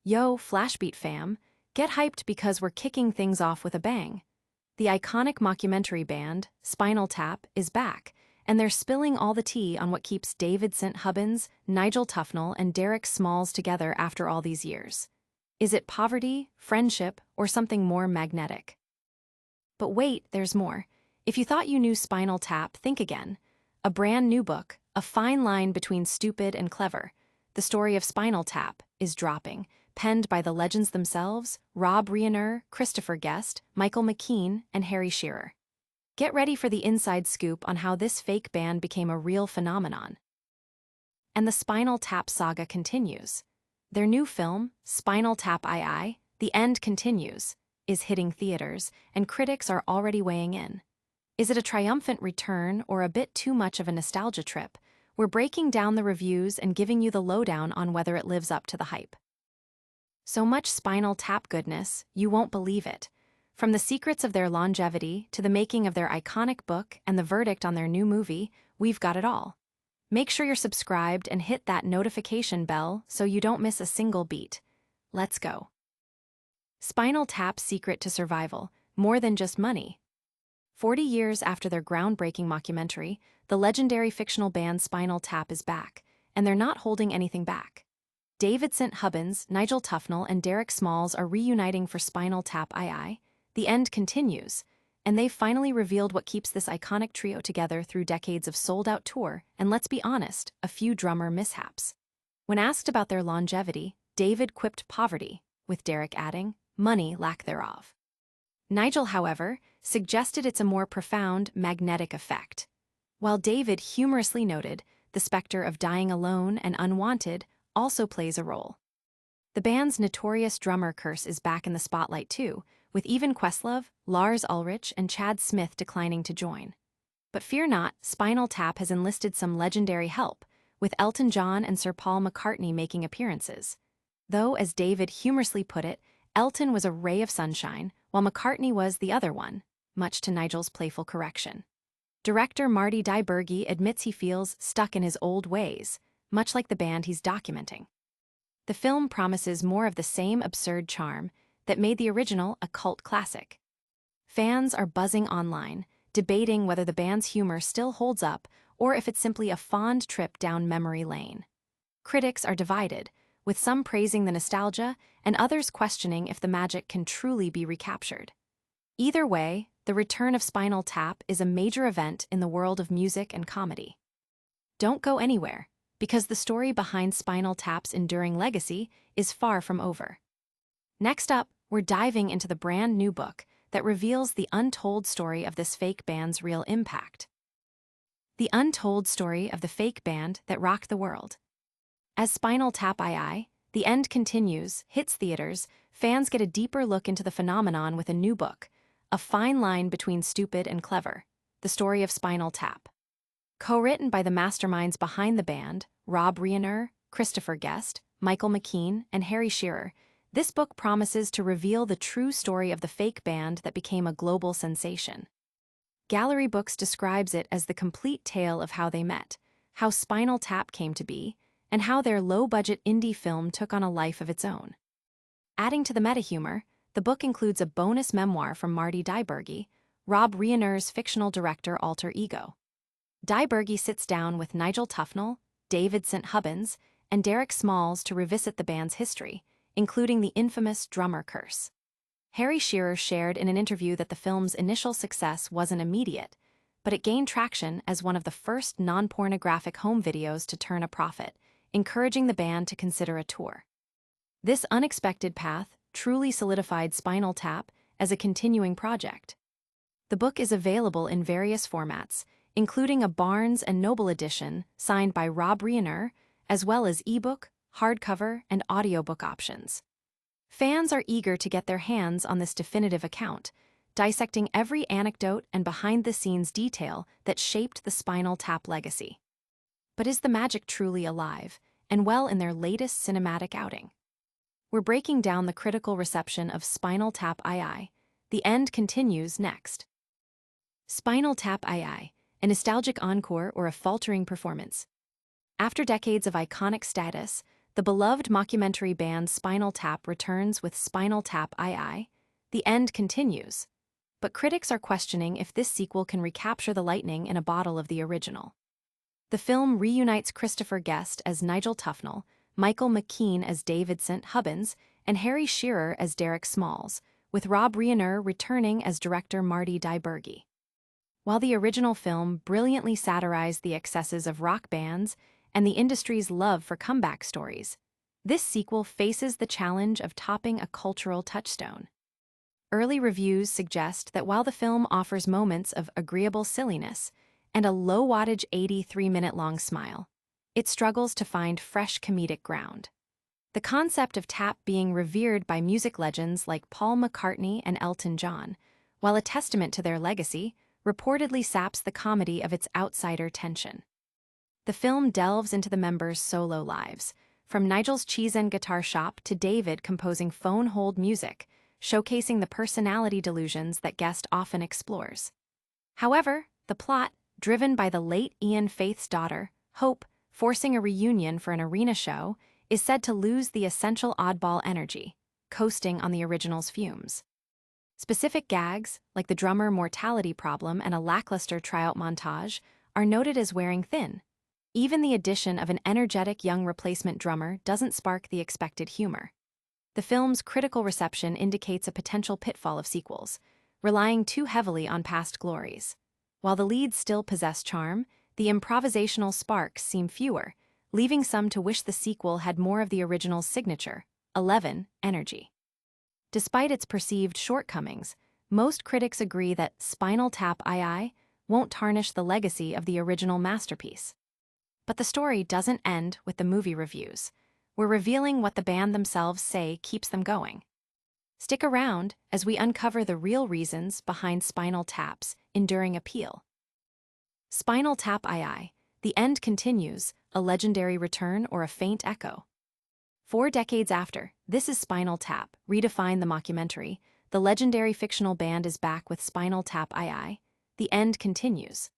Yo, Flashbeat fam, get hyped because we're kicking things off with a bang. The iconic mockumentary band, Spinal Tap, is back, and they're spilling all the tea on what keeps David St. Hubbins, Nigel Tufnell, and Derek Smalls together after all these years. Is it poverty, friendship, or something more magnetic? But wait, there's more. If you thought you knew Spinal Tap, think again. A brand new book, a fine line between stupid and clever. The story of Spinal Tap is dropping, penned by the legends themselves, Rob Reiner, Christopher Guest, Michael McKean, and Harry Shearer. Get ready for the inside scoop on how this fake band became a real phenomenon. And the Spinal Tap saga continues. Their new film, Spinal Tap II, The End Continues, is hitting theaters, and critics are already weighing in. Is it a triumphant return or a bit too much of a nostalgia trip? We're breaking down the reviews and giving you the lowdown on whether it lives up to the hype. So much Spinal Tap goodness, you won't believe it. From the secrets of their longevity to the making of their iconic book and the verdict on their new movie, we've got it all. Make sure you're subscribed and hit that notification bell so you don't miss a single beat. Let's go. Spinal Tap's secret to survival, more than just money. 40 years after their groundbreaking mockumentary, the legendary fictional band Spinal Tap is back, and they're not holding anything back. David St. Hubbins, Nigel Tufnell, and Derek Smalls are reuniting for Spinal Tap II. The End Continues, and they've finally revealed what keeps this iconic trio together through decades of sold-out tour, and let's be honest, a few drummer mishaps. When asked about their longevity, David quipped poverty, with Derek adding, money lack thereof. Nigel, however, suggested it's a more profound, magnetic effect, while David humorously noted the specter of dying alone and unwanted also plays a role. The band's notorious drummer curse is back in the spotlight too, with Ivan Questlove, Lars Ulrich, and Chad Smith declining to join. But fear not, Spinal Tap has enlisted some legendary help, with Elton John and Sir Paul McCartney making appearances. Though, as David humorously put it, Elton was a ray of sunshine, while McCartney was the other one, much to Nigel's playful correction. Director Marty DiBergi admits he feels stuck in his old ways, much like the band he's documenting. The film promises more of the same absurd charm that made the original a cult classic. Fans are buzzing online, debating whether the band's humor still holds up or if it's simply a fond trip down memory lane. Critics are divided, with some praising the nostalgia and others questioning if the magic can truly be recaptured. Either way, the return of Spinal Tap is a major event in the world of music and comedy. Don't go anywhere, because the story behind Spinal Tap's enduring legacy is far from over. Next up, we're diving into the brand new book that reveals the untold story of this fake band's real impact. The untold story of the fake band that rocked the world. As Spinal Tap II, The End Continues, hits theaters, fans get a deeper look into the phenomenon with a new book, A Fine Line Between Stupid and Clever, The Story of Spinal Tap. Co-written by the masterminds behind the band, Rob Reiner, Christopher Guest, Michael McKean, and Harry Shearer, this book promises to reveal the true story of the fake band that became a global sensation. Gallery Books describes it as the complete tale of how they met, how Spinal Tap came to be, and how their low-budget indie film took on a life of its own. Adding to the meta-humor, the book includes a bonus memoir from Marty DiBergi, Rob Reiner's fictional director alter ego. DiBergi sits down with Nigel Tufnell, David St. Hubbins, and Derek Smalls to revisit the band's history, including the infamous drummer curse. Harry Shearer shared in an interview that the film's initial success wasn't immediate, but it gained traction as one of the first non-pornographic home videos to turn a profit, encouraging the band to consider a tour. This unexpected path truly solidified Spinal Tap as a continuing project. The book is available in various formats, including a Barnes & Noble edition signed by Rob Reiner, as well as ebook, hardcover, and audiobook options. Fans are eager to get their hands on this definitive account, dissecting every anecdote and behind-the-scenes detail that shaped the Spinal Tap legacy. But is the magic truly alive, and well in their latest cinematic outing? We're breaking down the critical reception of Spinal Tap II. The End Continues next. Spinal Tap II, a nostalgic encore or a faltering performance. After decades of iconic status, the beloved mockumentary band Spinal Tap returns with Spinal Tap II. The end continues. But critics are questioning if this sequel can recapture the lightning in a bottle of the original. The film reunites Christopher Guest as Nigel Tufnell, Michael McKean as David St. Hubbins, and Harry Shearer as Derek Smalls, with Rob Reiner returning as director Marty DiBergi. While the original film brilliantly satirized the excesses of rock bands and the industry's love for comeback stories, this sequel faces the challenge of topping a cultural touchstone. Early reviews suggest that while the film offers moments of agreeable silliness and a low-wattage 83-minute-long smile, it struggles to find fresh comedic ground. The concept of tap being revered by music legends like Paul McCartney and Elton John, while a testament to their legacy, reportedly saps the comedy of its outsider tension. The film delves into the members' solo lives, from Nigel's cheese and guitar shop to David composing phone-hold music, showcasing the personality delusions that Guest often explores. However, the plot, driven by the late Ian Faith's daughter, Hope, forcing a reunion for an arena show, is said to lose the essential oddball energy, coasting on the original's fumes. Specific gags, like the drummer mortality problem and a lackluster tryout montage, are noted as wearing thin. Even the addition of an energetic young replacement drummer doesn't spark the expected humor. The film's critical reception indicates a potential pitfall of sequels, relying too heavily on past glories. While the leads still possess charm, the improvisational sparks seem fewer, leaving some to wish the sequel had more of the original's signature, 11, energy. Despite its perceived shortcomings, most critics agree that Spinal Tap II won't tarnish the legacy of the original masterpiece. But the story doesn't end with the movie reviews. We're revealing what the band themselves say keeps them going. Stick around as we uncover the real reasons behind Spinal Tap's enduring appeal. Spinal Tap II, the end continues, a legendary return or a faint echo. 4 decades after, This Is Spinal Tap redefined the mockumentary, the legendary fictional band is back with Spinal Tap II. The end continues.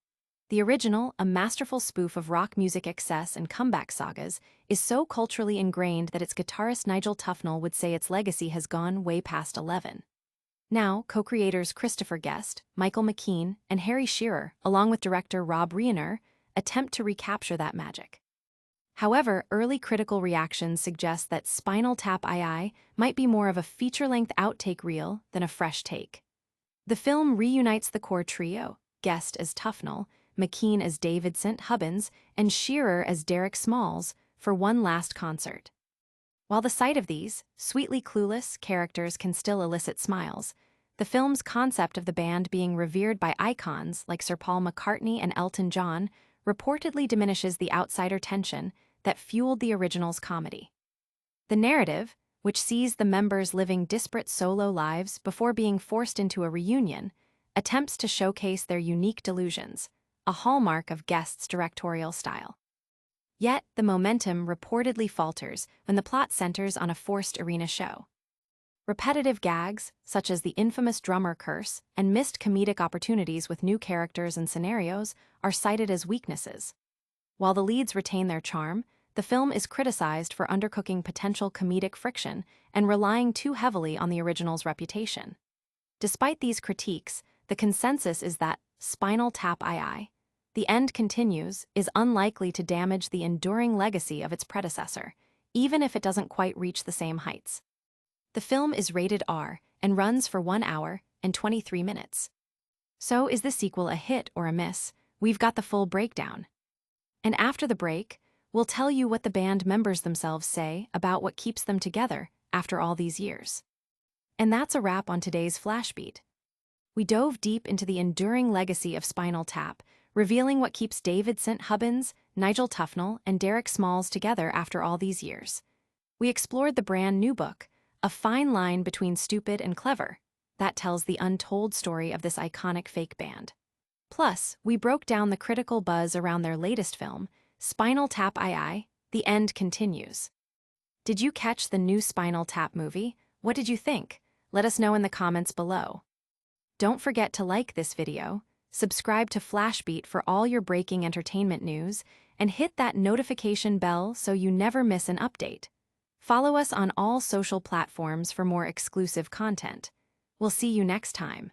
The original, a masterful spoof of rock music excess and comeback sagas, is so culturally ingrained that its guitarist Nigel Tufnell would say its legacy has gone way past 11. Now, co-creators Christopher Guest, Michael McKean, and Harry Shearer, along with director Rob Reiner, attempt to recapture that magic. However, early critical reactions suggest that Spinal Tap II might be more of a feature-length outtake reel than a fresh take. The film reunites the core trio, Guest as Tufnell, McKean as David St. Hubbins, and Shearer as Derek Smalls, for one last concert. While the sight of these, sweetly clueless, characters can still elicit smiles, the film's concept of the band being revered by icons like Sir Paul McCartney and Elton John reportedly diminishes the outsider tension that fueled the original's comedy. The narrative, which sees the members living disparate solo lives before being forced into a reunion, attempts to showcase their unique delusions, a hallmark of Guest's directorial style. Yet, the momentum reportedly falters when the plot centers on a forced arena show. Repetitive gags, such as the infamous drummer curse and missed comedic opportunities with new characters and scenarios, are cited as weaknesses. While the leads retain their charm, the film is criticized for undercooking potential comedic friction and relying too heavily on the original's reputation. Despite these critiques, the consensus is that Spinal Tap II, The End Continues, is unlikely to damage the enduring legacy of its predecessor, even if it doesn't quite reach the same heights. The film is rated R and runs for 1 hour and 23 minutes. So is the sequel a hit or a miss? We've got the full breakdown. And after the break, we'll tell you what the band members themselves say about what keeps them together after all these years. And that's a wrap on today's Flashbeat. We dove deep into the enduring legacy of Spinal Tap, revealing what keeps David St. Hubbins, Nigel Tufnell, and Derek Smalls together after all these years. We explored the brand new book, A Fine Line Between Stupid and Clever, that tells the untold story of this iconic fake band. Plus, we broke down the critical buzz around their latest film, Spinal Tap II, The End Continues. Did you catch the new Spinal Tap movie? What did you think? Let us know in the comments below. Don't forget to like this video, subscribe to Flashbeat for all your breaking entertainment news, and hit that notification bell so you never miss an update. Follow us on all social platforms for more exclusive content. We'll see you next time.